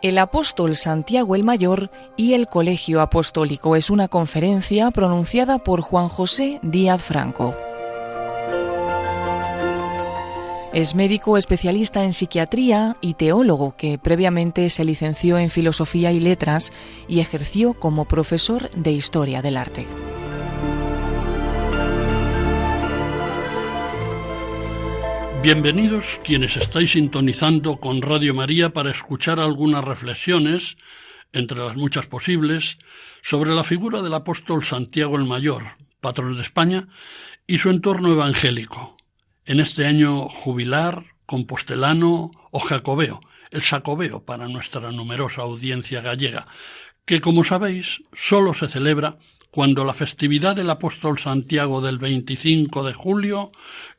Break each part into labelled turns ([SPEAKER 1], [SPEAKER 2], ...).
[SPEAKER 1] El apóstol Santiago el Mayor y el Colegio Apostólico. Es una conferencia pronunciada por Juan José Díaz Franco. Es médico especialista en psiquiatría y teólogo que previamente se licenció en Filosofía y Letras y ejerció como profesor de Historia del Arte.
[SPEAKER 2] Bienvenidos quienes estáis sintonizando con Radio María para escuchar algunas reflexiones, entre las muchas posibles, sobre la figura del apóstol Santiago el Mayor, patrón de España, y su entorno evangélico, en este año jubilar, compostelano o jacobeo, el sacobeo para nuestra numerosa audiencia gallega, que, como sabéis, solo se celebra cuando la festividad del apóstol Santiago del 25 de julio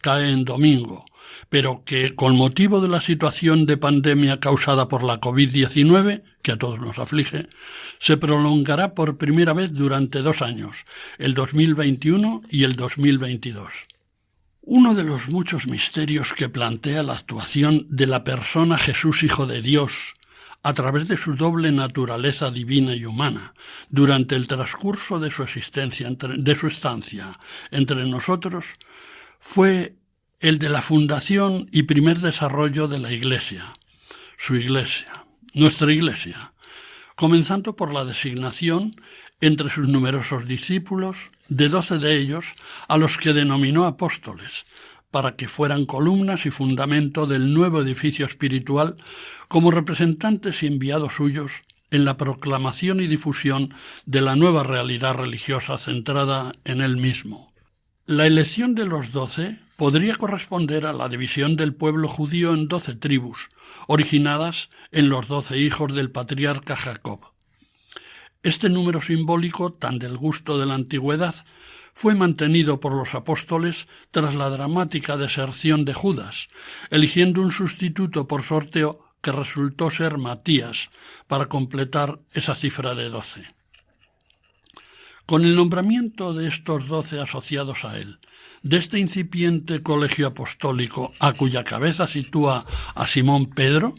[SPEAKER 2] cae en domingo, pero que, con motivo de la situación de pandemia causada por la COVID-19, que a todos nos aflige, se prolongará por primera vez durante 2 años, el 2021 y el 2022. Uno de los muchos misterios que plantea la actuación de la persona Jesús Hijo de Dios, a través de su doble naturaleza divina y humana, durante el transcurso de su existencia, de su estancia entre nosotros, fue el de la fundación y primer desarrollo de la Iglesia, su Iglesia, nuestra Iglesia, comenzando por la designación entre sus numerosos discípulos de 12 de ellos a los que denominó apóstoles, para que fueran columnas y fundamento del nuevo edificio espiritual como representantes y enviados suyos en la proclamación y difusión de la nueva realidad religiosa centrada en él mismo. La elección de los 12 podría corresponder a la división del pueblo judío en 12 tribus, originadas en los 12 hijos del patriarca Jacob. Este número simbólico, tan del gusto de la antigüedad, fue mantenido por los apóstoles tras la dramática deserción de Judas, eligiendo un sustituto por sorteo que resultó ser Matías, para completar esa cifra de 12. Con el nombramiento de estos 12 asociados a él, de este incipiente colegio apostólico a cuya cabeza sitúa a Simón Pedro,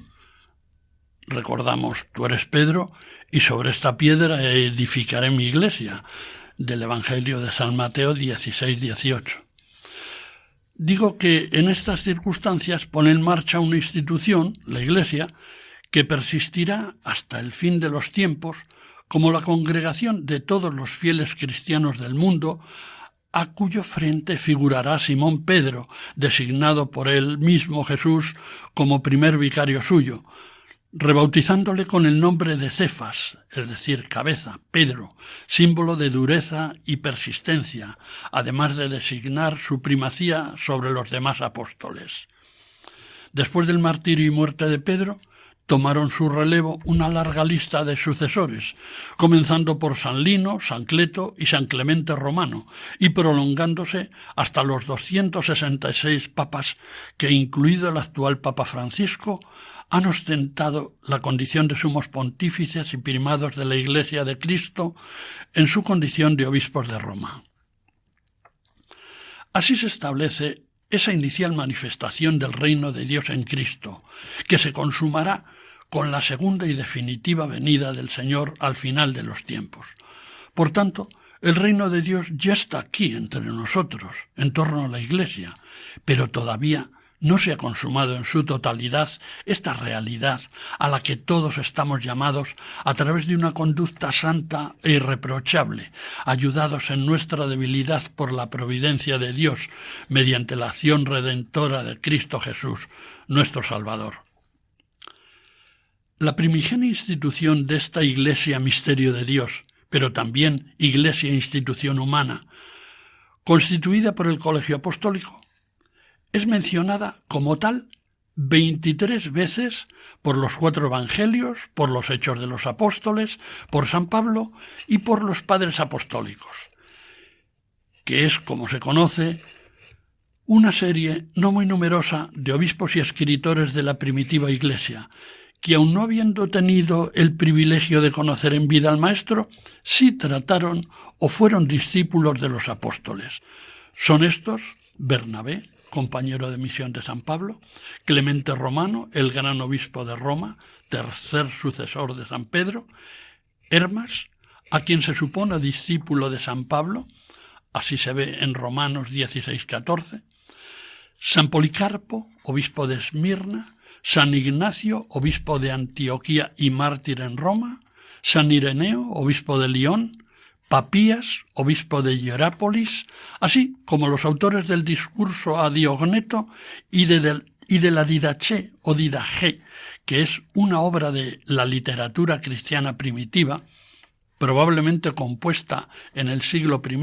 [SPEAKER 2] recordamos, tú eres Pedro, y sobre esta piedra edificaré mi iglesia, del Evangelio de San Mateo 16-18. Digo que en estas circunstancias pone en marcha una institución, la Iglesia, que persistirá hasta el fin de los tiempos como la congregación de todos los fieles cristianos del mundo, a cuyo frente figurará Simón Pedro, designado por él mismo Jesús como primer vicario suyo, rebautizándole con el nombre de Cefas, es decir, cabeza, Pedro, símbolo de dureza y persistencia, además de designar su primacía sobre los demás apóstoles. Después del martirio y muerte de Pedro, tomaron su relevo una larga lista de sucesores, comenzando por San Lino, San Cleto y San Clemente Romano, y prolongándose hasta los 266 papas que, incluido el actual Papa Francisco, han ostentado la condición de sumos pontífices y primados de la Iglesia de Cristo en su condición de obispos de Roma. Así se establece esa inicial manifestación del reino de Dios en Cristo, que se consumará con la segunda y definitiva venida del Señor al final de los tiempos. Por tanto, el reino de Dios ya está aquí entre nosotros, en torno a la Iglesia, pero todavía no se ha consumado en su totalidad esta realidad a la que todos estamos llamados a través de una conducta santa e irreprochable, ayudados en nuestra debilidad por la providencia de Dios mediante la acción redentora de Cristo Jesús, nuestro Salvador. La primigenia institución de esta Iglesia misterio de Dios, pero también Iglesia institución humana, constituida por el Colegio Apostólico, es mencionada como tal 23 veces por los 4 evangelios, por los Hechos de los Apóstoles, por San Pablo y por los padres apostólicos, que es, como se conoce, una serie no muy numerosa de obispos y escritores de la primitiva Iglesia, que aun no habiendo tenido el privilegio de conocer en vida al Maestro, sí trataron o fueron discípulos de los apóstoles. Son estos Bernabé, compañero de misión de San Pablo, Clemente Romano, el gran obispo de Roma, tercer sucesor de San Pedro, Hermas, a quien se supone discípulo de San Pablo, así se ve en Romanos 16:14, San Policarpo, obispo de Esmirna, San Ignacio, obispo de Antioquía y mártir en Roma, San Ireneo, obispo de Lyon, Papías, obispo de Hierápolis, así como los autores del discurso a Diogneto y de la Didaché o Didaché, que es una obra de la literatura cristiana primitiva, probablemente compuesta en el siglo I,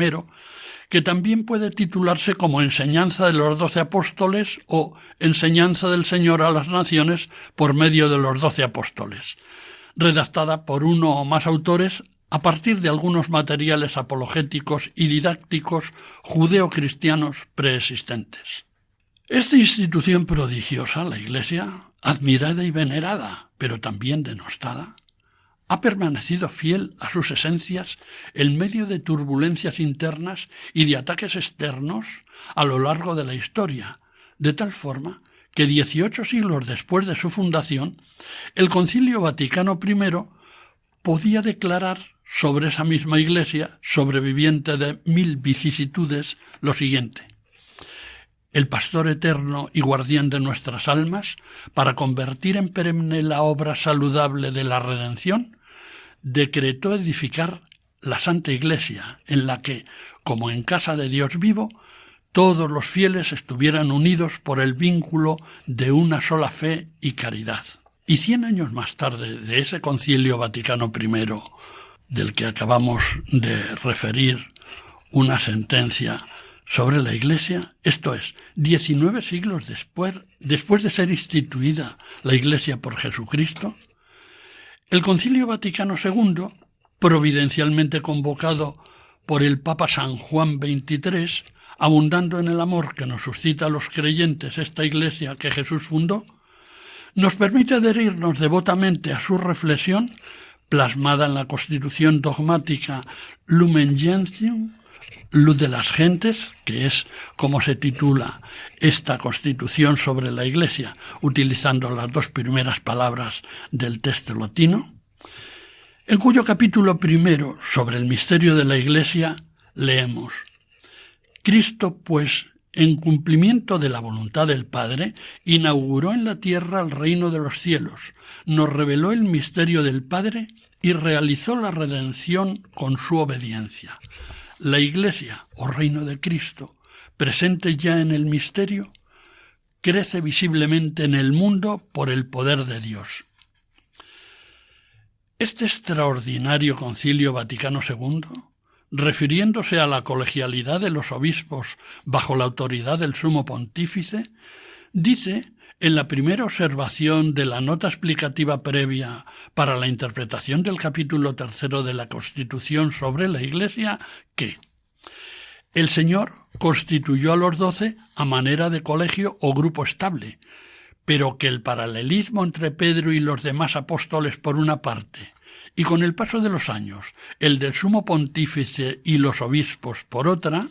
[SPEAKER 2] que también puede titularse como Enseñanza de los 12 apóstoles o Enseñanza del Señor a las naciones por medio de los 12 apóstoles, redactada por uno o más autores a partir de algunos materiales apologéticos y didácticos judeocristianos preexistentes. Esta institución prodigiosa, la Iglesia, admirada y venerada, pero también denostada, ha permanecido fiel a sus esencias en medio de turbulencias internas y de ataques externos a lo largo de la historia, de tal forma que 18 siglos después de su fundación, el Concilio Vaticano I podía declarar sobre esa misma Iglesia, sobreviviente de 1000 vicisitudes, lo siguiente: el pastor eterno y guardián de nuestras almas, para convertir en perenne la obra saludable de la redención, decretó edificar la Santa Iglesia, en la que, como en casa de Dios vivo, todos los fieles estuvieran unidos por el vínculo de una sola fe y caridad. Y 100 años más tarde de ese Concilio Vaticano I, del que acabamos de referir una sentencia sobre la Iglesia, esto es, 19 siglos después de ser instituida la Iglesia por Jesucristo, el Concilio Vaticano II, providencialmente convocado por el Papa San Juan XXIII, abundando en el amor que nos suscita a los creyentes esta Iglesia que Jesús fundó, nos permite adherirnos devotamente a su reflexión, plasmada en la Constitución dogmática Lumen Gentium, Luz de las Gentes, que es como se titula esta Constitución sobre la Iglesia, utilizando las 2 primeras palabras del texto latino, en cuyo capítulo 1 sobre el misterio de la Iglesia leemos: Cristo, pues, en cumplimiento de la voluntad del Padre, inauguró en la tierra el reino de los cielos, nos reveló el misterio del Padre y realizó la redención con su obediencia. La Iglesia, o reino de Cristo, presente ya en el misterio, crece visiblemente en el mundo por el poder de Dios. Este extraordinario Concilio Vaticano II, refiriéndose a la colegialidad de los obispos bajo la autoridad del Sumo Pontífice, dice en la primera observación de la nota explicativa previa para la interpretación del capítulo 3 de la Constitución sobre la Iglesia que el Señor constituyó a los 12 a manera de colegio o grupo estable, pero que el paralelismo entre Pedro y los demás apóstoles por una parte, y con el paso de los años el del Sumo Pontífice y los obispos por otra,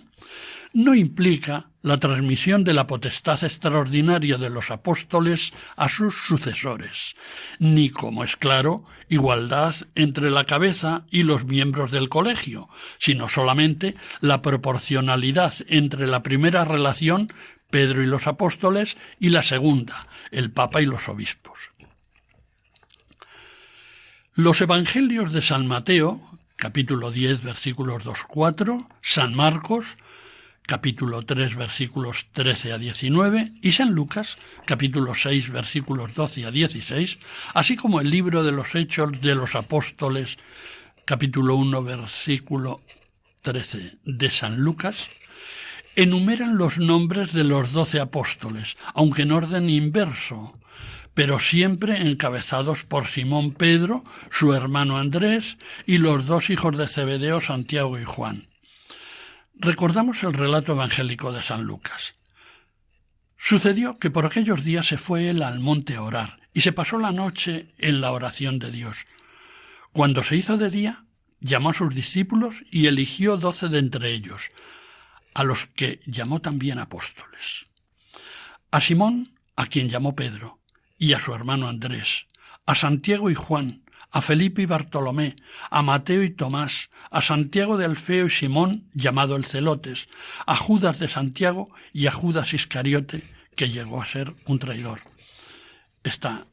[SPEAKER 2] no implica la transmisión de la potestad extraordinaria de los apóstoles a sus sucesores, ni, como es claro, igualdad entre la cabeza y los miembros del colegio, sino solamente la proporcionalidad entre la primera relación, Pedro y los apóstoles, y la segunda, el Papa y los obispos. Los Evangelios de San Mateo, capítulo 10, versículos 2-4, San Marcos, capítulo 3, versículos 13 a 19, y San Lucas, capítulo 6, versículos 12 a 16, así como el libro de los Hechos de los Apóstoles, capítulo 1, versículo 13 de San Lucas, enumeran los nombres de los 12 apóstoles, aunque en orden inverso, pero siempre encabezados por Simón Pedro, su hermano Andrés, y los 2 hijos de Zebedeo, Santiago y Juan. Recordamos el relato evangélico de San Lucas. Sucedió que por aquellos días se fue él al monte a orar, y se pasó la noche en la oración de Dios. Cuando se hizo de día, llamó a sus discípulos y eligió 12 de entre ellos, a los que llamó también apóstoles. a Simón, a quien llamó Pedro, y a su hermano Andrés, a Santiago y Juan, a Felipe y Bartolomé, a Mateo y Tomás, a Santiago de Alfeo y Simón, llamado el Celotes, a Judas de Santiago y a Judas Iscariote, que llegó a ser un traidor. Está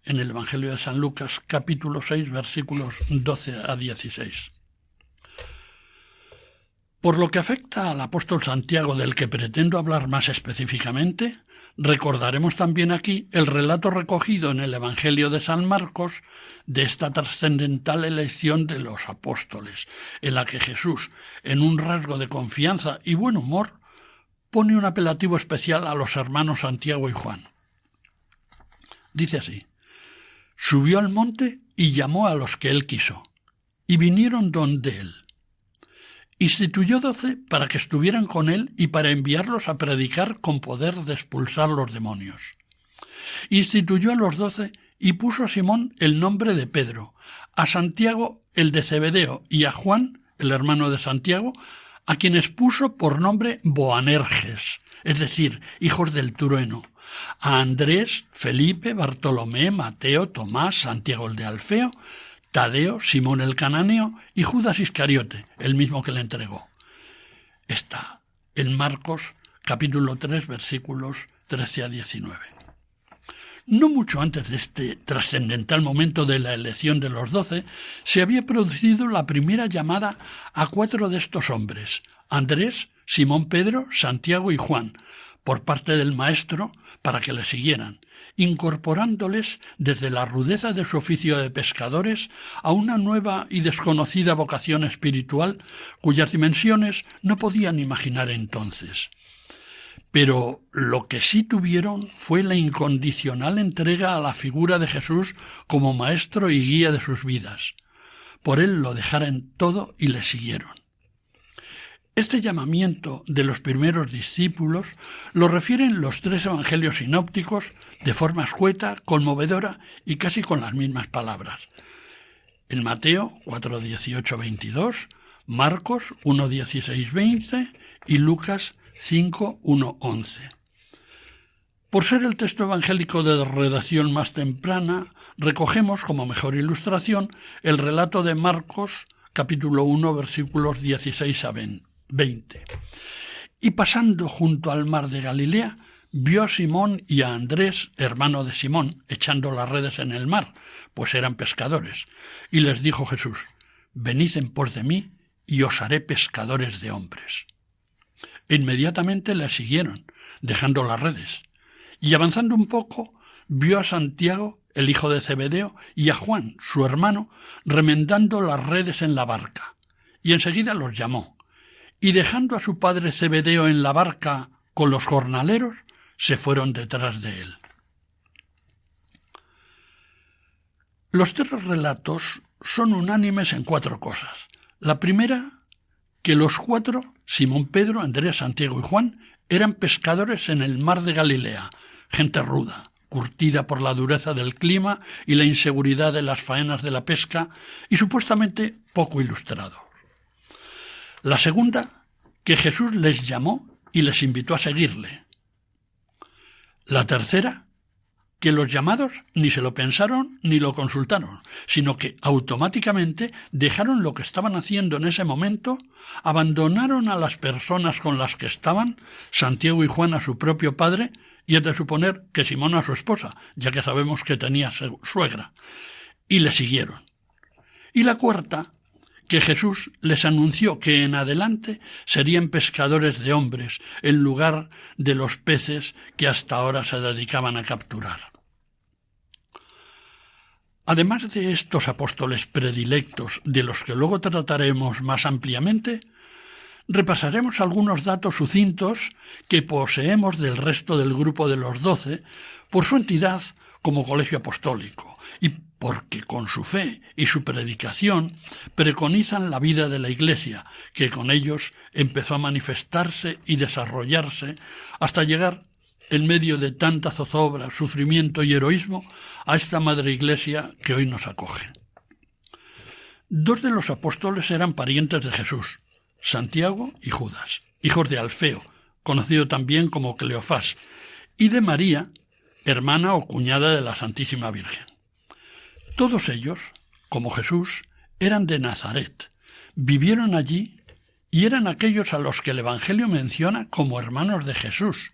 [SPEAKER 2] en el Evangelio de San Lucas, capítulo 6, versículos 12 a 16. Por lo que afecta al apóstol Santiago, del que pretendo hablar más específicamente, recordaremos también aquí el relato recogido en el Evangelio de San Marcos de esta trascendental elección de los apóstoles, en la que Jesús, en un rasgo de confianza y buen humor, pone un apelativo especial a los hermanos Santiago y Juan. Dice así: subió al monte y llamó a los que él quiso, y vinieron donde él. Instituyó 12 para que estuvieran con él y para enviarlos a predicar con poder de expulsar los demonios. Instituyó a los 12 y puso a Simón el nombre de Pedro, a Santiago el de Zebedeo y a Juan, el hermano de Santiago, a quienes puso por nombre Boanerges, es decir, hijos del trueno, a Andrés, Felipe, Bartolomé, Mateo, Tomás, Santiago el de Alfeo, Tadeo, Simón el cananeo y Judas Iscariote, el mismo que le entregó. Está en Marcos capítulo 3, versículos 13 a 19. No mucho antes de este trascendental momento de la elección de los 12, se había producido la primera llamada a 4 de estos hombres: Andrés, Simón Pedro, Santiago y Juan, por parte del Maestro, para que le siguieran, incorporándoles desde la rudeza de su oficio de pescadores a una nueva y desconocida vocación espiritual cuyas dimensiones no podían imaginar entonces. Pero lo que sí tuvieron fue la incondicional entrega a la figura de Jesús como maestro y guía de sus vidas. Por él lo dejaron todo y le siguieron. Este llamamiento de los primeros discípulos lo refieren los 3 evangelios sinópticos de forma escueta, conmovedora y casi con las mismas palabras. En Mateo 4:18-22, Marcos 1:16-20 y Lucas 5:1-11. Por ser el texto evangélico de redacción más temprana, recogemos como mejor ilustración el relato de Marcos capítulo 1, versículos 16 a 20. Y pasando junto al mar de Galilea, vio a Simón y a Andrés, hermano de Simón, echando las redes en el mar, pues eran pescadores. Y les dijo Jesús: venid en pos de mí, y os haré pescadores de hombres. E inmediatamente le siguieron, dejando las redes. Y avanzando un poco, vio a Santiago, el hijo de Zebedeo, y a Juan, su hermano, remendando las redes en la barca. Y enseguida los llamó. Y dejando a su padre Zebedeo en la barca con los jornaleros, se fueron detrás de él. Los 3 relatos son unánimes en 4 cosas. La primera, que los 4, Simón Pedro, Andrés, Santiago y Juan, eran pescadores en el mar de Galilea, gente ruda, curtida por la dureza del clima y la inseguridad de las faenas de la pesca, y supuestamente poco ilustrados. La segunda, que Jesús les llamó y les invitó a seguirle. La tercera, que los llamados ni se lo pensaron ni lo consultaron, sino que automáticamente dejaron lo que estaban haciendo en ese momento, abandonaron a las personas con las que estaban, Santiago y Juan a su propio padre, y es de suponer que Simón a su esposa, ya que sabemos que tenía suegra, y le siguieron. Y la cuarta, que Jesús les anunció que en adelante serían pescadores de hombres en lugar de los peces que hasta ahora se dedicaban a capturar. Además de estos apóstoles predilectos, de los que luego trataremos más ampliamente, repasaremos algunos datos sucintos que poseemos del resto del grupo de los 12 por su entidad como colegio apostólico y porque con su fe y su predicación preconizan la vida de la Iglesia, que con ellos empezó a manifestarse y desarrollarse hasta llegar, en medio de tanta zozobra, sufrimiento y heroísmo, a esta madre Iglesia que hoy nos acoge. 2 de los apóstoles eran parientes de Jesús, Santiago y Judas, hijos de Alfeo, conocido también como Cleofás, y de María, hermana o cuñada de la Santísima Virgen. Todos ellos, como Jesús, eran de Nazaret, vivieron allí y eran aquellos a los que el Evangelio menciona como hermanos de Jesús,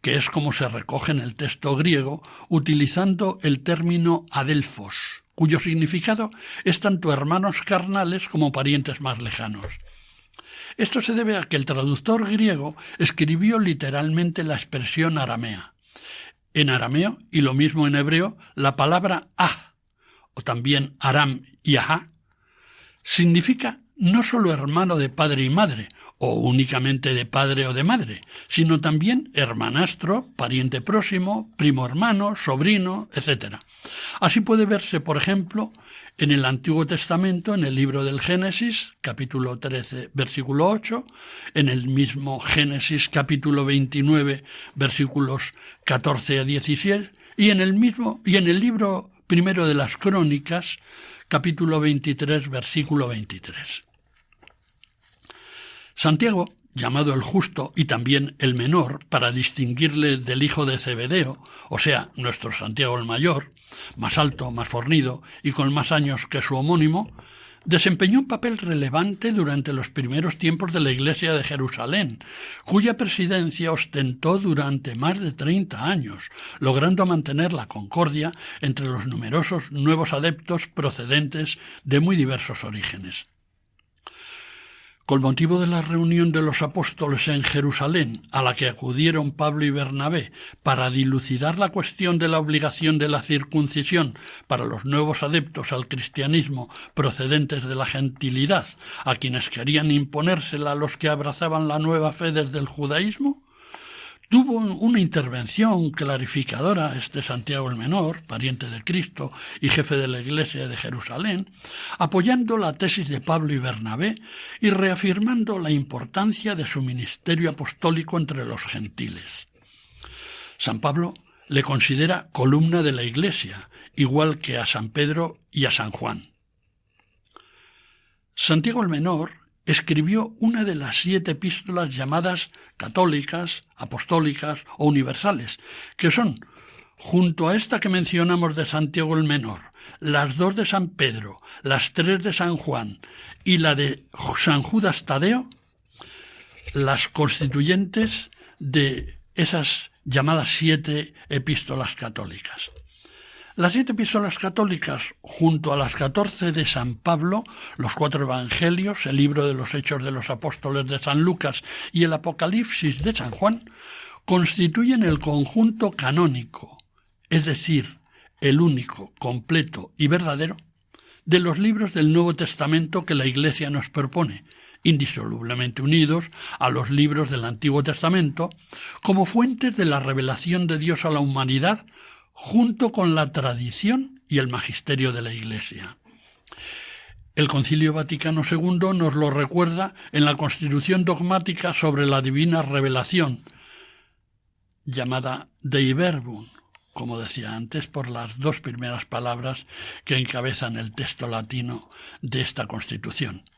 [SPEAKER 2] que es como se recoge en el texto griego utilizando el término adelfos, cuyo significado es tanto hermanos carnales como parientes más lejanos. Esto se debe a que el traductor griego escribió literalmente la expresión aramea. En arameo, y lo mismo en hebreo, la palabra ah, o también aram y ahá, significa no solo hermano de padre y madre, o únicamente de padre o de madre, sino también hermanastro, pariente próximo, primo hermano, sobrino, etc. Así puede verse, por ejemplo, en el Antiguo Testamento, en el libro del Génesis, capítulo 13, versículo 8, en el mismo Génesis, capítulo 29, versículos 14 a 17, y en el libro primero de las Crónicas, capítulo 23, versículo 23. Santiago, llamado el Justo y también el Menor, para distinguirle del hijo de Zebedeo, o sea, nuestro Santiago el Mayor, más alto, más fornido y con más años que su homónimo, desempeñó un papel relevante durante los primeros tiempos de la Iglesia de Jerusalén, cuya presidencia ostentó durante más de 30 años, logrando mantener la concordia entre los numerosos nuevos adeptos procedentes de muy diversos orígenes. Con motivo de la reunión de los apóstoles en Jerusalén, a la que acudieron Pablo y Bernabé para dilucidar la cuestión de la obligación de la circuncisión para los nuevos adeptos al cristianismo procedentes de la gentilidad, a quienes querían imponérsela a los que abrazaban la nueva fe desde el judaísmo, tuvo una intervención clarificadora Santiago el Menor, pariente de Cristo y jefe de la Iglesia de Jerusalén, apoyando la tesis de Pablo y Bernabé y reafirmando la importancia de su ministerio apostólico entre los gentiles. San Pablo le considera columna de la Iglesia, igual que a San Pedro y a San Juan. Santiago el Menor escribió una de las 7 epístolas llamadas católicas, apostólicas o universales, que son, junto a esta que mencionamos de Santiago el Menor, las 2 de San Pedro, las 3 de San Juan y la de San Judas Tadeo, las constituyentes de esas llamadas 7 epístolas católicas. Las 7 epístolas católicas, junto a las 14 de San Pablo, los 4 evangelios, el libro de los Hechos de los Apóstoles de San Lucas y el Apocalipsis de San Juan, constituyen el conjunto canónico, es decir, el único, completo y verdadero, de los libros del Nuevo Testamento que la Iglesia nos propone, indisolublemente unidos a los libros del Antiguo Testamento, como fuentes de la revelación de Dios a la humanidad, junto con la tradición y el magisterio de la Iglesia. El Concilio Vaticano II nos lo recuerda en la Constitución dogmática sobre la divina revelación, llamada Dei Verbum, como decía antes, por las 2 primeras palabras que encabezan el texto latino de esta Constitución.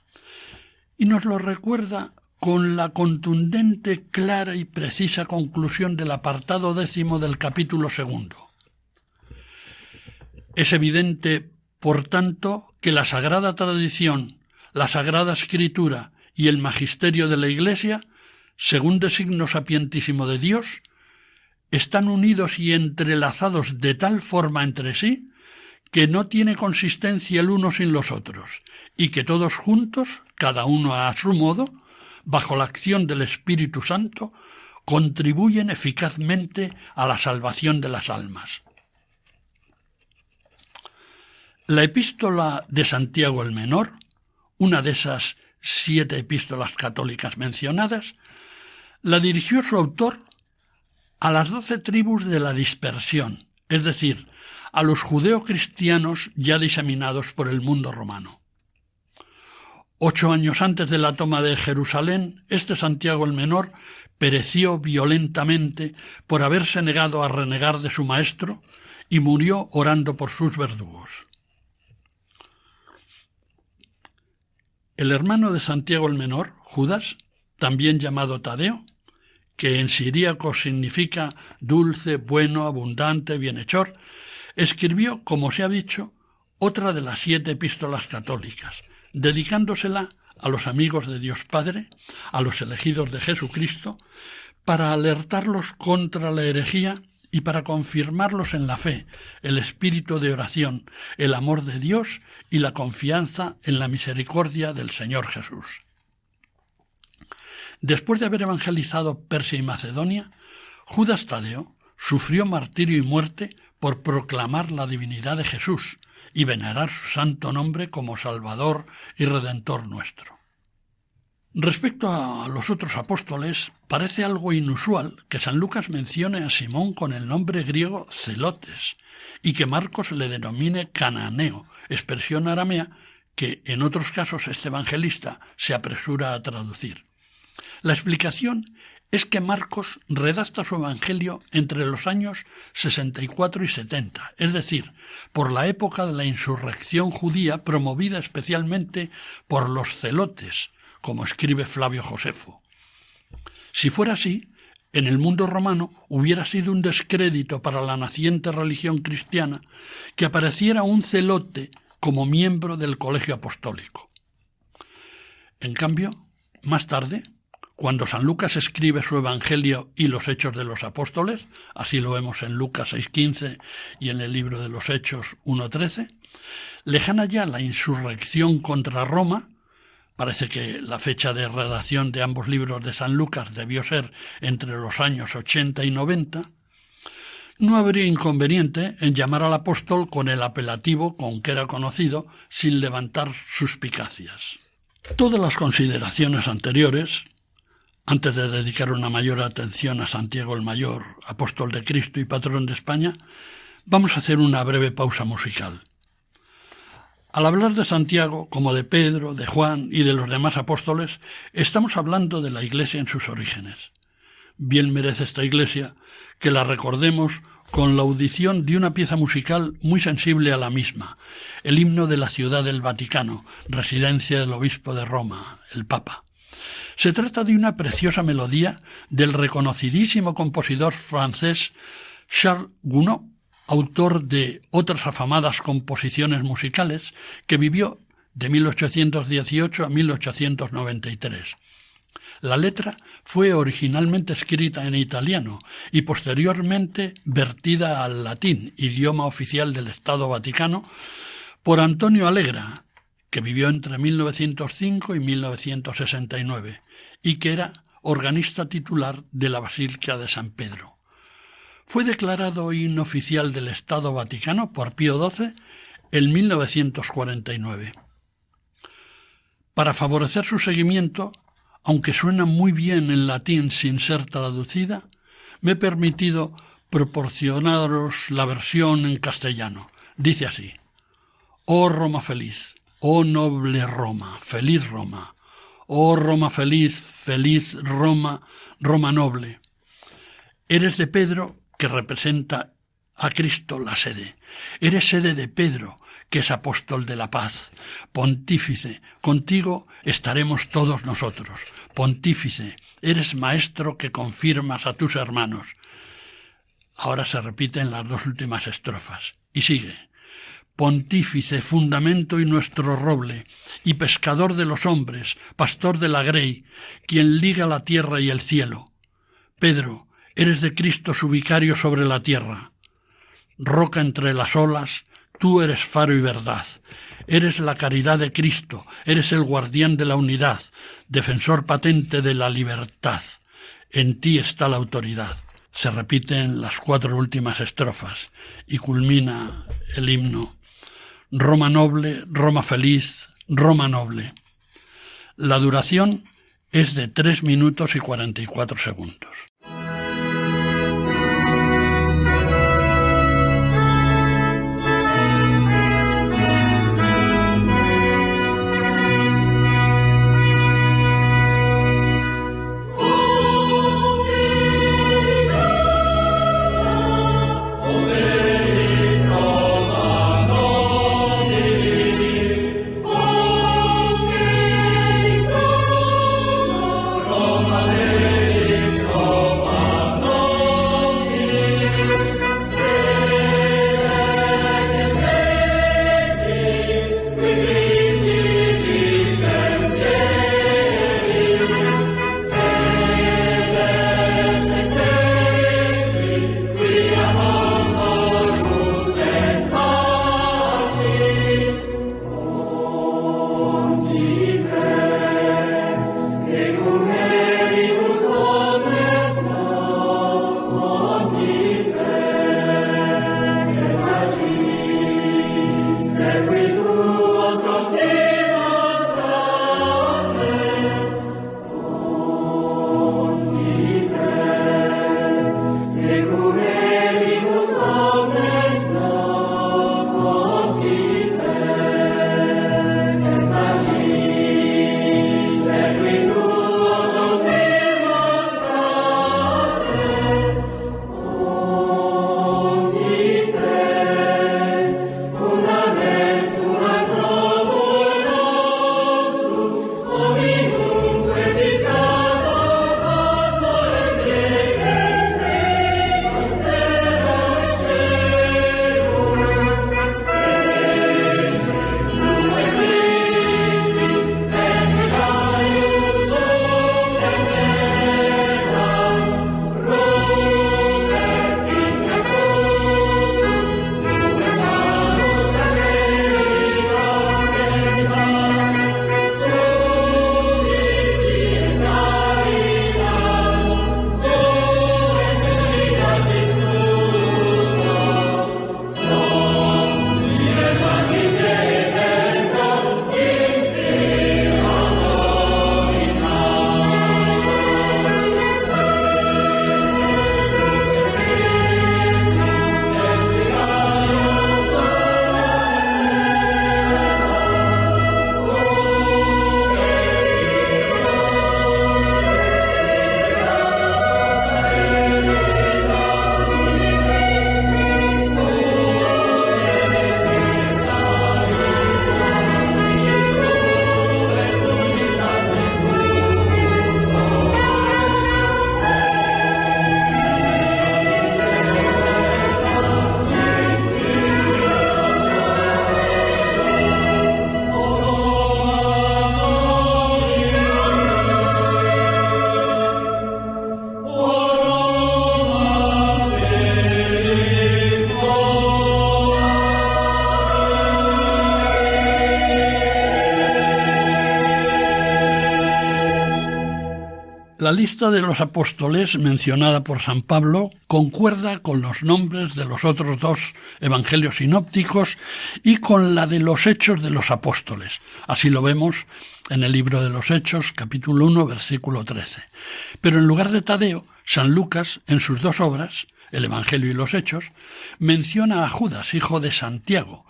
[SPEAKER 2] Y nos lo recuerda con la contundente, clara y precisa conclusión del apartado 10 del capítulo 2. Es evidente, por tanto, que la Sagrada Tradición, la Sagrada Escritura y el magisterio de la Iglesia, según designo sapientísimo de Dios, están unidos y entrelazados de tal forma entre sí que no tiene consistencia el uno sin los otros, y que todos juntos, cada uno a su modo, bajo la acción del Espíritu Santo, contribuyen eficazmente a la salvación de las almas. La epístola de Santiago el Menor, una de esas 7 epístolas católicas mencionadas, la dirigió su autor a las 12 tribus de la dispersión, es decir, a los judeocristianos ya diseminados por el mundo romano. 8 años antes de la toma de Jerusalén, Santiago el Menor pereció violentamente por haberse negado a renegar de su maestro y murió orando por sus verdugos. El hermano de Santiago el Menor, Judas, también llamado Tadeo, que en siríaco significa dulce, bueno, abundante, bienhechor, escribió, como se ha dicho, otra de las 7 epístolas católicas, dedicándosela a los amigos de Dios Padre, a los elegidos de Jesucristo, para alertarlos contra la herejía y para confirmarlos en la fe, el espíritu de oración, el amor de Dios y la confianza en la misericordia del Señor Jesús. Después de haber evangelizado Persia y Macedonia, Judas Tadeo sufrió martirio y muerte por proclamar la divinidad de Jesús y venerar su santo nombre como Salvador y Redentor nuestro. Respecto a los otros apóstoles, parece algo inusual que San Lucas mencione a Simón con el nombre griego Zelotes y que Marcos le denomine Cananeo, expresión aramea que en otros casos este evangelista se apresura a traducir. La explicación es que Marcos redacta su evangelio entre los años 64 y 70, es decir, por la época de la insurrección judía promovida especialmente por los celotes, como escribe Flavio Josefo. Si fuera así, en el mundo romano hubiera sido un descrédito para la naciente religión cristiana que apareciera un celote como miembro del colegio apostólico. En cambio, más tarde, cuando San Lucas escribe su Evangelio y los Hechos de los Apóstoles, así lo vemos en Lucas 6:15 y en el libro de los Hechos 1:13, lejana ya la insurrección contra Roma, parece que la fecha de redacción de ambos libros de San Lucas debió ser entre los años 80 y 90, no habría inconveniente en llamar al apóstol con el apelativo con que era conocido sin levantar suspicacias. Todas las consideraciones anteriores, antes de dedicar una mayor atención a Santiago el Mayor, apóstol de Cristo y patrón de España, vamos a hacer una breve pausa musical. Al hablar de Santiago, como de Pedro, de Juan y de los demás apóstoles, estamos hablando de la Iglesia en sus orígenes. Bien merece esta Iglesia que la recordemos con la audición de una pieza musical muy sensible a la misma, el himno de la Ciudad del Vaticano, residencia del obispo de Roma, el Papa. Se trata de una preciosa melodía del reconocidísimo compositor francés Charles Gounod, autor de otras afamadas composiciones musicales, que vivió de 1818 a 1893. La letra fue originalmente escrita en italiano y posteriormente vertida al latín, idioma oficial del Estado Vaticano, por Antonio Alegra, que vivió entre 1905 y 1969, y que era organista titular de la Basílica de San Pedro. Fue declarado himno oficial del Estado Vaticano por Pío XII en 1949. Para favorecer su seguimiento, aunque suena muy bien en latín sin ser traducida, me he permitido proporcionaros la versión en castellano. Dice así: «Oh Roma feliz, oh noble Roma, feliz Roma, oh Roma feliz, feliz Roma, Roma noble. Eres de Pedro, que representa a Cristo la sede. Eres sede de Pedro, que es apóstol de la paz. Pontífice, contigo estaremos todos nosotros. Pontífice, eres maestro que confirmas a tus hermanos». Ahora se repiten las dos últimas estrofas. Y sigue: «Pontífice, fundamento y nuestro roble, y pescador de los hombres, pastor de la grey, quien liga la tierra y el cielo. Pedro, eres de Cristo su vicario sobre la tierra. Roca entre las olas, tú eres faro y verdad. Eres la caridad de Cristo, eres el guardián de la unidad, defensor patente de la libertad. En ti está la autoridad». Se repiten las 4 últimas estrofas y culmina el himno: «Roma noble, Roma feliz, Roma noble». La duración es de 3 minutos y 44 segundos.
[SPEAKER 3] Roma
[SPEAKER 2] La lista de los apóstoles mencionada por San Pablo concuerda con los nombres de los otros 2 evangelios sinópticos y con la de los Hechos de los Apóstoles. Así lo vemos en el libro de los Hechos, capítulo 1, versículo 13. Pero en lugar de Tadeo, San Lucas, en sus 2 obras, el Evangelio y los Hechos, menciona a Judas, hijo de Santiago,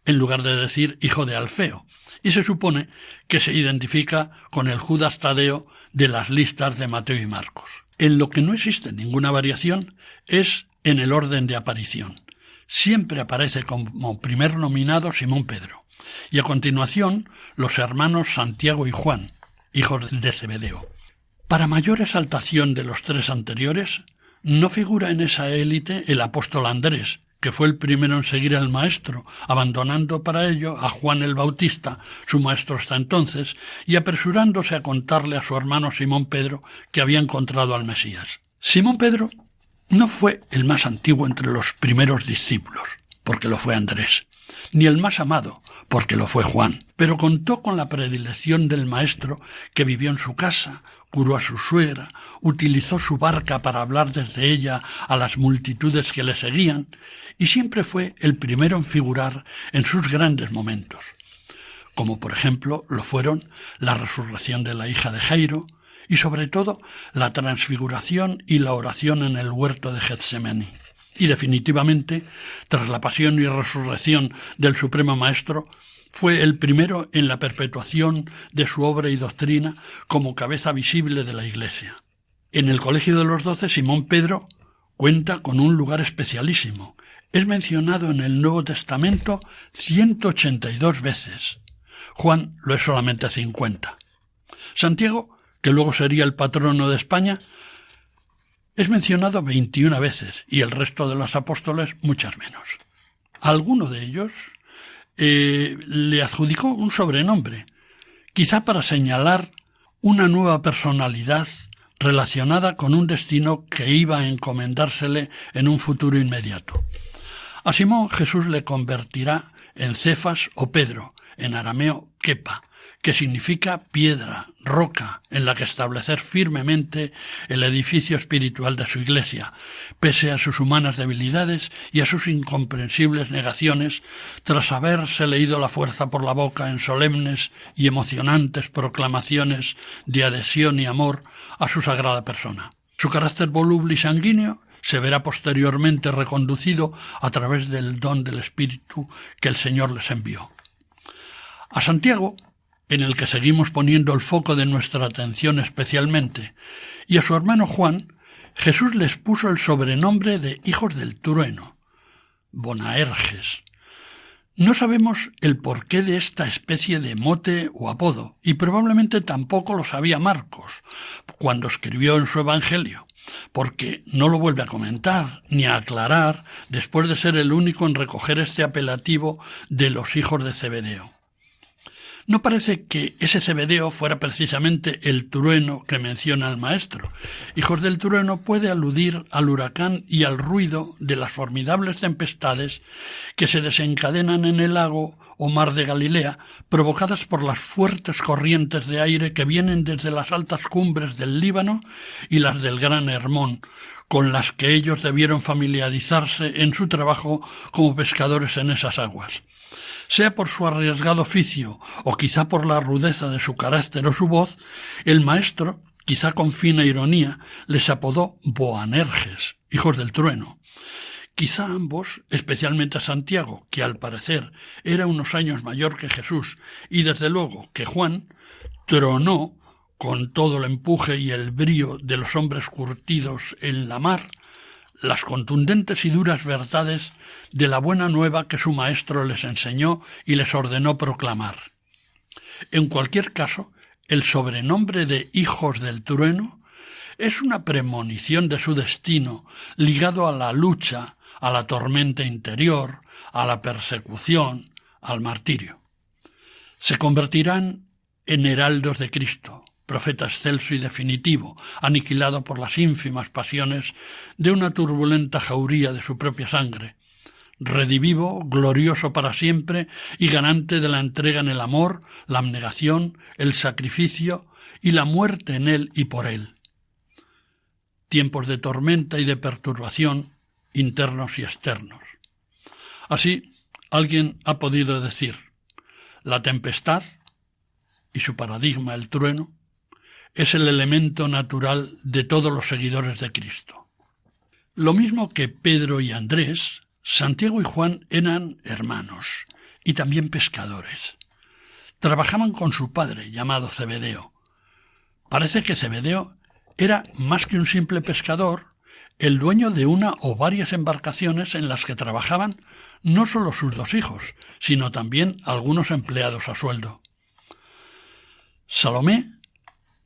[SPEAKER 2] en lugar de decir hijo de Alfeo, y se supone que se identifica con el Judas Tadeo de las listas de Mateo y Marcos. En lo que no existe ninguna variación es en el orden de aparición. Siempre aparece como primer nominado Simón Pedro, y a continuación los hermanos Santiago y Juan, hijos de Zebedeo. Para mayor exaltación de los 3 anteriores, no figura en esa élite el apóstol Andrés, que fue el primero en seguir al Maestro, abandonando para ello a Juan el Bautista, su maestro hasta entonces, y apresurándose a contarle a su hermano Simón Pedro que había encontrado al Mesías. Simón Pedro no fue el más antiguo entre los primeros discípulos, porque lo fue Andrés, ni el más amado, porque lo fue Juan, pero contó con la predilección del Maestro, que vivió en su casa, curó a su suegra, utilizó su barca para hablar desde ella a las multitudes que le seguían, y siempre fue el primero en figurar en sus grandes momentos, como por ejemplo lo fueron la resurrección de la hija de Jairo y sobre todo la transfiguración y la oración en el huerto de Getsemaní. Y definitivamente, tras la pasión y resurrección del Supremo Maestro, fue el primero en la perpetuación de su obra y doctrina como cabeza visible de la Iglesia. En el Colegio de los 12, Simón Pedro cuenta con un lugar especialísimo. Es mencionado en el Nuevo Testamento 182 veces. Juan lo es solamente 50. Santiago, que luego sería el patrono de España, es mencionado 21 veces y el resto de los apóstoles muchas menos. A alguno de ellos le adjudicó un sobrenombre, quizá para señalar una nueva personalidad relacionada con un destino que iba a encomendársele en un futuro inmediato. A Simón Jesús le convertirá en Cefas o Pedro, en arameo Kepa, que significa piedra, roca, en la que establecer firmemente el edificio espiritual de su Iglesia, pese a sus humanas debilidades y a sus incomprensibles negaciones, tras haberse leído la fuerza por la boca en solemnes y emocionantes proclamaciones de adhesión y amor a su sagrada persona. Su carácter voluble y sanguíneo se verá posteriormente reconducido a través del don del Espíritu que el Señor les envió. A Santiago, en el que seguimos poniendo el foco de nuestra atención especialmente, y a su hermano Juan, Jesús les puso el sobrenombre de hijos del trueno, Boanerges. No sabemos el porqué de esta especie de mote o apodo, y probablemente tampoco lo sabía Marcos cuando escribió en su Evangelio, porque no lo vuelve a comentar ni a aclarar después de ser el único en recoger este apelativo de los hijos de Zebedeo. No parece que ese Zebedeo fuera precisamente el trueno que menciona el Maestro. Hijos del trueno puede aludir al huracán y al ruido de las formidables tempestades que se desencadenan en el lago o mar de Galilea, provocadas por las fuertes corrientes de aire que vienen desde las altas cumbres del Líbano y las del Gran Hermón, con las que ellos debieron familiarizarse en su trabajo como pescadores en esas aguas. Sea por su arriesgado oficio o quizá por la rudeza de su carácter o su voz, el Maestro, quizá con fina ironía, les apodó Boanerges, hijos del trueno. Quizá ambos, especialmente a Santiago, que al parecer era unos años mayor que Jesús, y desde luego que Juan, tronó con todo el empuje y el brío de los hombres curtidos en la mar, las contundentes y duras verdades de la buena nueva que su Maestro les enseñó y les ordenó proclamar. En cualquier caso, el sobrenombre de hijos del trueno es una premonición de su destino, ligado a la lucha, a la tormenta interior, a la persecución, al martirio. Se convertirán en heraldos de Cristo, profeta excelso y definitivo, aniquilado por las ínfimas pasiones de una turbulenta jauría de su propia sangre, redivivo, glorioso para siempre y garante de la entrega en el amor, la abnegación, el sacrificio y la muerte en él y por él. tiempos de tormenta y de perturbación internos y externos. Así, alguien ha podido decir: la tempestad, y su paradigma el trueno, es el elemento natural de todos los seguidores de Cristo. Lo mismo que Pedro y Andrés, Santiago y Juan eran hermanos y también pescadores. Trabajaban con su padre, llamado Zebedeo. Parece que Zebedeo era más que un simple pescador, el dueño de una o varias embarcaciones en las que trabajaban no solo sus 2 hijos, sino también algunos empleados a sueldo. Salomé,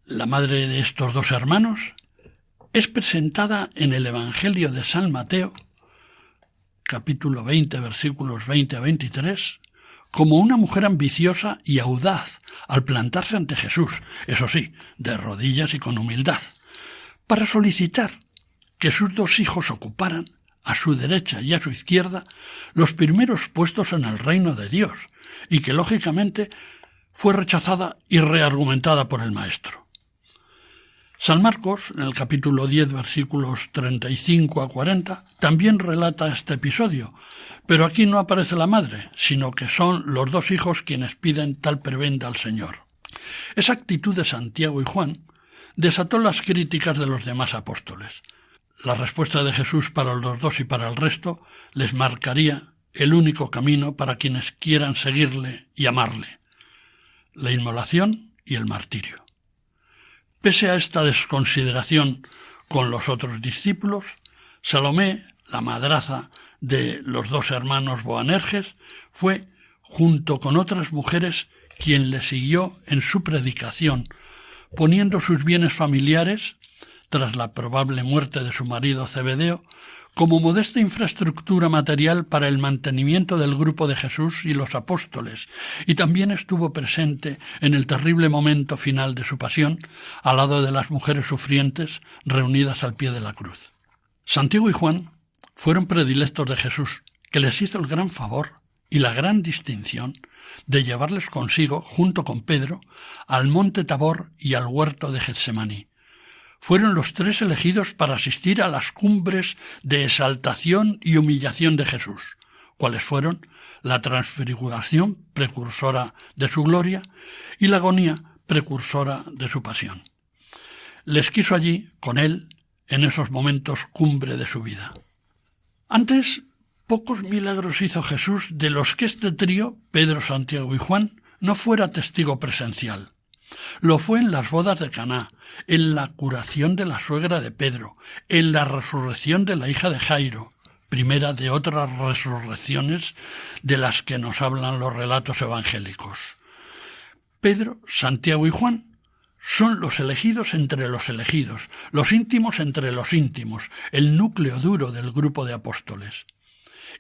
[SPEAKER 2] la madre de estos 2 hermanos, es presentada en el Evangelio de San Mateo, capítulo 20, versículos 20 a 23, como una mujer ambiciosa y audaz al plantarse ante Jesús, eso sí, de rodillas y con humildad, para solicitar que sus 2 hijos ocuparan, a su derecha y a su izquierda, los primeros puestos en el reino de Dios, y que lógicamente fue rechazada y reargumentada por el Maestro. San Marcos, en el capítulo 10, versículos 35 a 40, también relata este episodio, pero aquí no aparece la madre, sino que son los 2 hijos quienes piden tal prebenda al Señor. Esa actitud de Santiago y Juan desató las críticas de los demás apóstoles. La respuesta de Jesús para los 2 y para el resto les marcaría el único camino para quienes quieran seguirle y amarle: la inmolación y el martirio. Pese a esta desconsideración con los otros discípulos, Salomé, la madraza de los 2 hermanos Boanerges, fue, junto con otras mujeres, quien le siguió en su predicación, poniendo sus bienes familiares, tras la probable muerte de su marido Zebedeo, como modesta infraestructura material para el mantenimiento del grupo de Jesús y los apóstoles, y también estuvo presente en el terrible momento final de su pasión, al lado de las mujeres sufrientes reunidas al pie de la cruz. Santiago y Juan fueron predilectos de Jesús, que les hizo el gran favor y la gran distinción de llevarles consigo, junto con Pedro, al monte Tabor y al huerto de Getsemaní. Fueron los 3 elegidos para asistir a las cumbres de exaltación y humillación de Jesús, cuales fueron la transfiguración, precursora de su gloria, y la agonía, precursora de su pasión. Les quiso allí, con él, en esos momentos cumbre de su vida. Antes, pocos milagros hizo Jesús de los que este trío, Pedro, Santiago y Juan, no fuera testigo presencial. Lo fue en las bodas de Caná, en la curación de la suegra de Pedro, en la resurrección de la hija de Jairo, primera de otras resurrecciones de las que nos hablan los relatos evangélicos. Pedro, Santiago y Juan son los elegidos entre los elegidos, los íntimos entre los íntimos, el núcleo duro del grupo de apóstoles.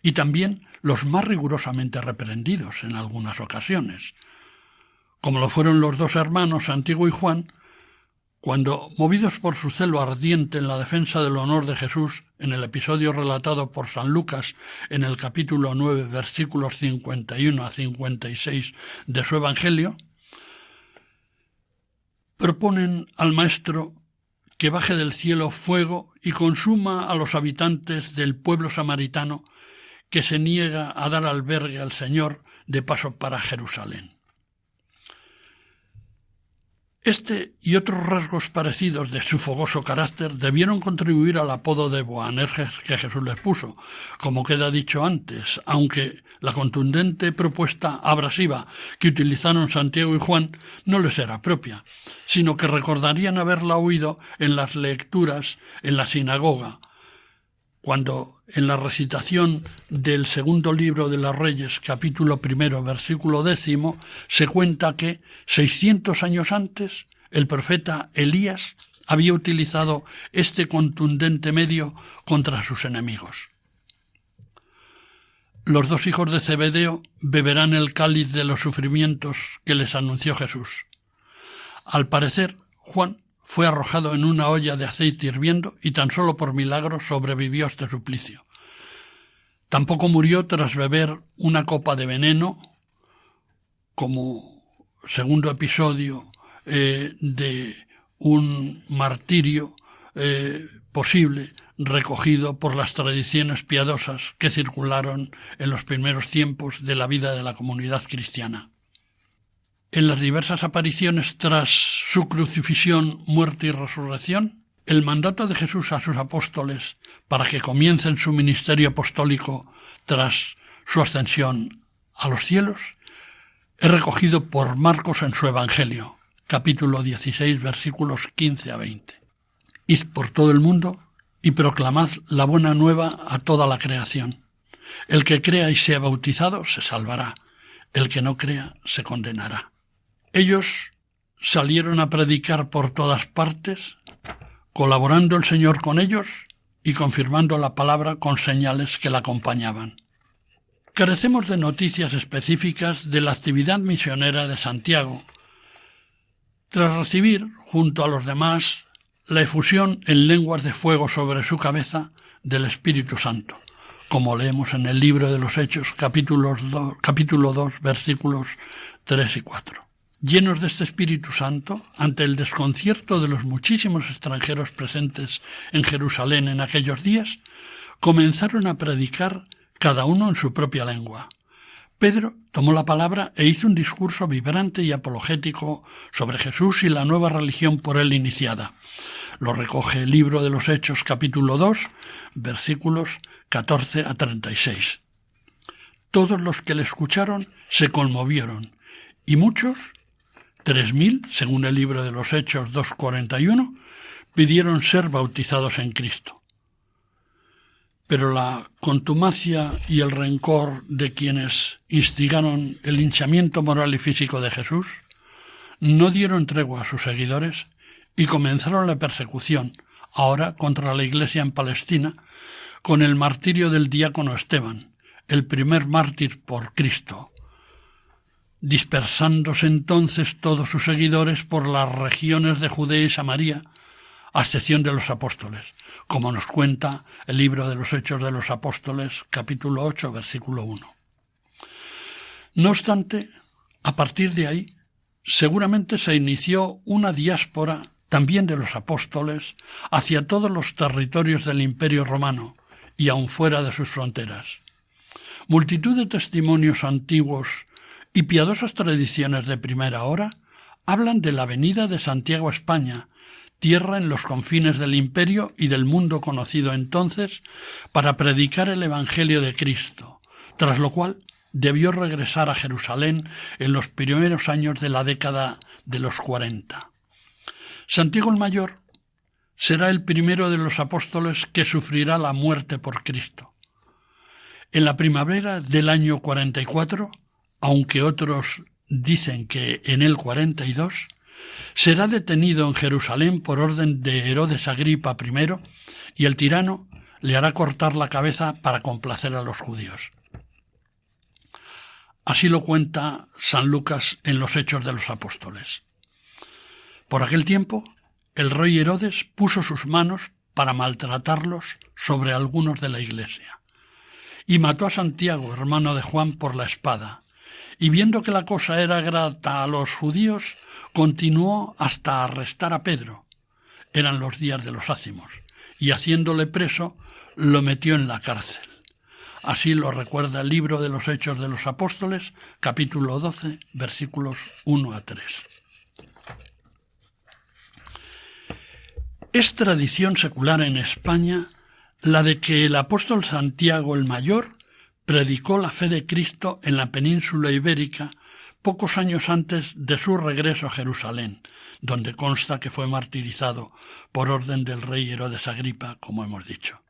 [SPEAKER 2] Y también los más rigurosamente reprendidos en algunas ocasiones, como lo fueron los 2 hermanos Santiago y Juan, cuando, movidos por su celo ardiente en la defensa del honor de Jesús, en el episodio relatado por San Lucas en el capítulo 9, versículos 51 a 56 de su Evangelio, proponen al Maestro que baje del cielo fuego y consuma a los habitantes del pueblo samaritano que se niega a dar albergue al Señor de paso para Jerusalén. Este y otros rasgos parecidos de su fogoso carácter debieron contribuir al apodo de Boanerges que Jesús les puso, como queda dicho antes, aunque la contundente propuesta abrasiva que utilizaron Santiago y Juan no les era propia, sino que recordarían haberla oído en las lecturas en la sinagoga, cuando en la recitación del 2 libro de los Reyes, capítulo 1, versículo 10, se cuenta que 600 años antes el profeta Elías había utilizado este contundente medio contra sus enemigos. Los 2 hijos de Zebedeo beberán el cáliz de los sufrimientos que les anunció Jesús. Al parecer, Juan fue arrojado en una olla de aceite hirviendo y tan solo por milagro sobrevivió a este suplicio. Tampoco murió tras beber una copa de veneno, como segundo episodio de un martirio posible, recogido por las tradiciones piadosas que circularon en los primeros tiempos de la vida de la comunidad cristiana. En las diversas apariciones tras su crucifixión, muerte y resurrección, el mandato de Jesús a sus apóstoles para que comiencen su ministerio apostólico tras su ascensión a los cielos es recogido por Marcos en su Evangelio, capítulo 16, versículos 15 a 20. Id por todo el mundo y proclamad la buena nueva a toda la creación. El que crea y sea bautizado se salvará, el que no crea se condenará. Ellos salieron a predicar por todas partes, colaborando el Señor con ellos y confirmando la palabra con señales que la acompañaban. Carecemos de noticias específicas de la actividad misionera de Santiago, tras recibir, junto a los demás, la efusión en lenguas de fuego sobre su cabeza del Espíritu Santo, como leemos en el libro de los Hechos, capítulo 2, versículos 3 y 4. Llenos de este Espíritu Santo, ante el desconcierto de los muchísimos extranjeros presentes en Jerusalén en aquellos días, comenzaron a predicar cada uno en su propia lengua. Pedro tomó la palabra e hizo un discurso vibrante y apologético sobre Jesús y la nueva religión por él iniciada. Lo recoge el libro de los Hechos, capítulo 2, versículos 14 a 36. Todos los que le escucharon se conmovieron, y muchos, 3.000, según el libro de los Hechos 2:41, pidieron ser bautizados en Cristo. Pero la contumacia y el rencor de quienes instigaron el linchamiento moral y físico de Jesús no dieron tregua a sus seguidores y comenzaron la persecución, ahora contra la Iglesia en Palestina, con el martirio del diácono Esteban, el primer mártir por Cristo, dispersándose entonces todos sus seguidores por las regiones de Judea y Samaria, a excepción de los apóstoles, como nos cuenta el libro de los Hechos de los Apóstoles, capítulo 8, versículo 1. No obstante, a partir de ahí, seguramente se inició una diáspora también de los apóstoles hacia todos los territorios del Imperio Romano y aun fuera de sus fronteras. Multitud de testimonios antiguos y piadosas tradiciones de primera hora hablan de la venida de Santiago a España, tierra en los confines del imperio y del mundo conocido entonces, para predicar el Evangelio de Cristo, tras lo cual debió regresar a Jerusalén en los primeros años de la década de los 40. Santiago el Mayor será el primero de los apóstoles que sufrirá la muerte por Cristo. En la primavera del año 44, aunque otros dicen que en el 42, será detenido en Jerusalén por orden de Herodes Agripa I, y el tirano le hará cortar la cabeza para complacer a los judíos. Así lo cuenta San Lucas en los Hechos de los Apóstoles. Por aquel tiempo, el rey Herodes puso sus manos para maltratarlos sobre algunos de la iglesia, y mató a Santiago, hermano de Juan, por la espada, y viendo que la cosa era grata a los judíos, continuó hasta arrestar a Pedro. Eran los días de los ácimos, y haciéndole preso, lo metió en la cárcel. Así lo recuerda el libro de los Hechos de los Apóstoles, capítulo 12, versículos 1 a 3. Es tradición secular en España la de que el apóstol Santiago el Mayor predicó la fe de Cristo en la península ibérica pocos años antes de su regreso a Jerusalén, donde consta que fue martirizado por orden del rey Herodes Agripa, como hemos dicho.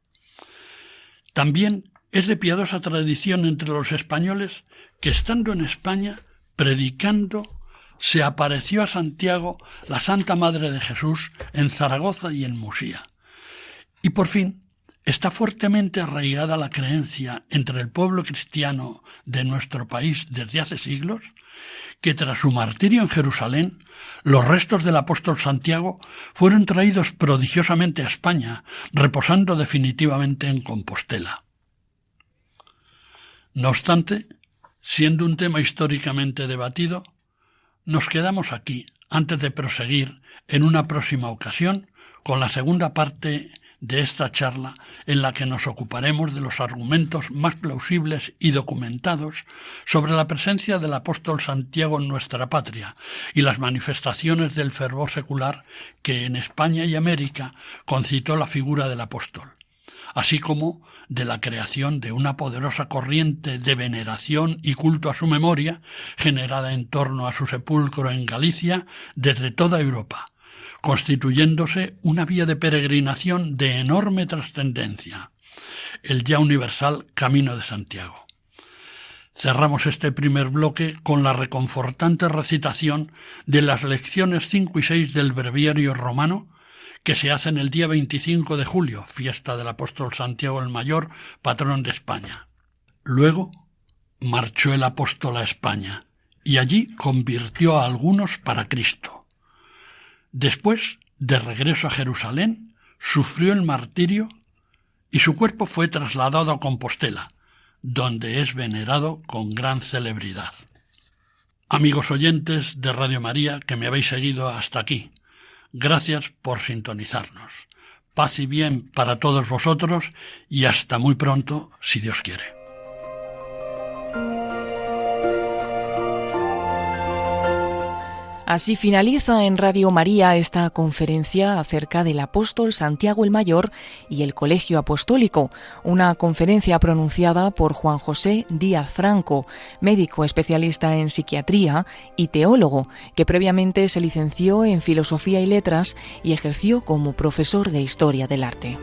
[SPEAKER 2] También es de piadosa tradición entre los españoles que, estando en España, predicando, se apareció a Santiago la Santa Madre de Jesús en Zaragoza y en Musía. Y por fin, está fuertemente arraigada la creencia entre el pueblo cristiano de nuestro país desde hace siglos que tras su martirio en Jerusalén, los restos del apóstol Santiago fueron traídos prodigiosamente a España, reposando definitivamente en Compostela. No obstante, siendo un tema históricamente debatido, nos quedamos aquí, antes de proseguir en una próxima ocasión con la segunda parte de esta charla, en la que nos ocuparemos de los argumentos más plausibles y documentados sobre la presencia del apóstol Santiago en nuestra patria y las manifestaciones del fervor secular que en España y América concitó la figura del apóstol, así como de la creación de una poderosa corriente de veneración y culto a su memoria generada en torno a su sepulcro en Galicia desde toda Europa, constituyéndose una vía de peregrinación de enorme trascendencia, el ya universal Camino de Santiago. Cerramos este primer bloque con la reconfortante recitación de las lecciones 5 y 6 del Breviario Romano, que se hacen el día 25 de julio, fiesta del apóstol Santiago el Mayor, patrón de España. Luego marchó el apóstol a España, y allí convirtió a algunos para Cristo. Después, de regreso a Jerusalén, sufrió el martirio y su cuerpo fue trasladado a Compostela, donde es venerado con gran celebridad. Amigos oyentes de Radio María que me habéis seguido hasta aquí, gracias por sintonizarnos. Paz y bien para todos vosotros y hasta muy pronto, si Dios quiere.
[SPEAKER 1] Así finaliza en Radio María esta conferencia acerca del apóstol Santiago el Mayor y el Colegio Apostólico, una conferencia pronunciada por Juan José Díaz Franco, médico especialista en psiquiatría y teólogo, que previamente se licenció en Filosofía y Letras y ejerció como profesor de Historia del Arte.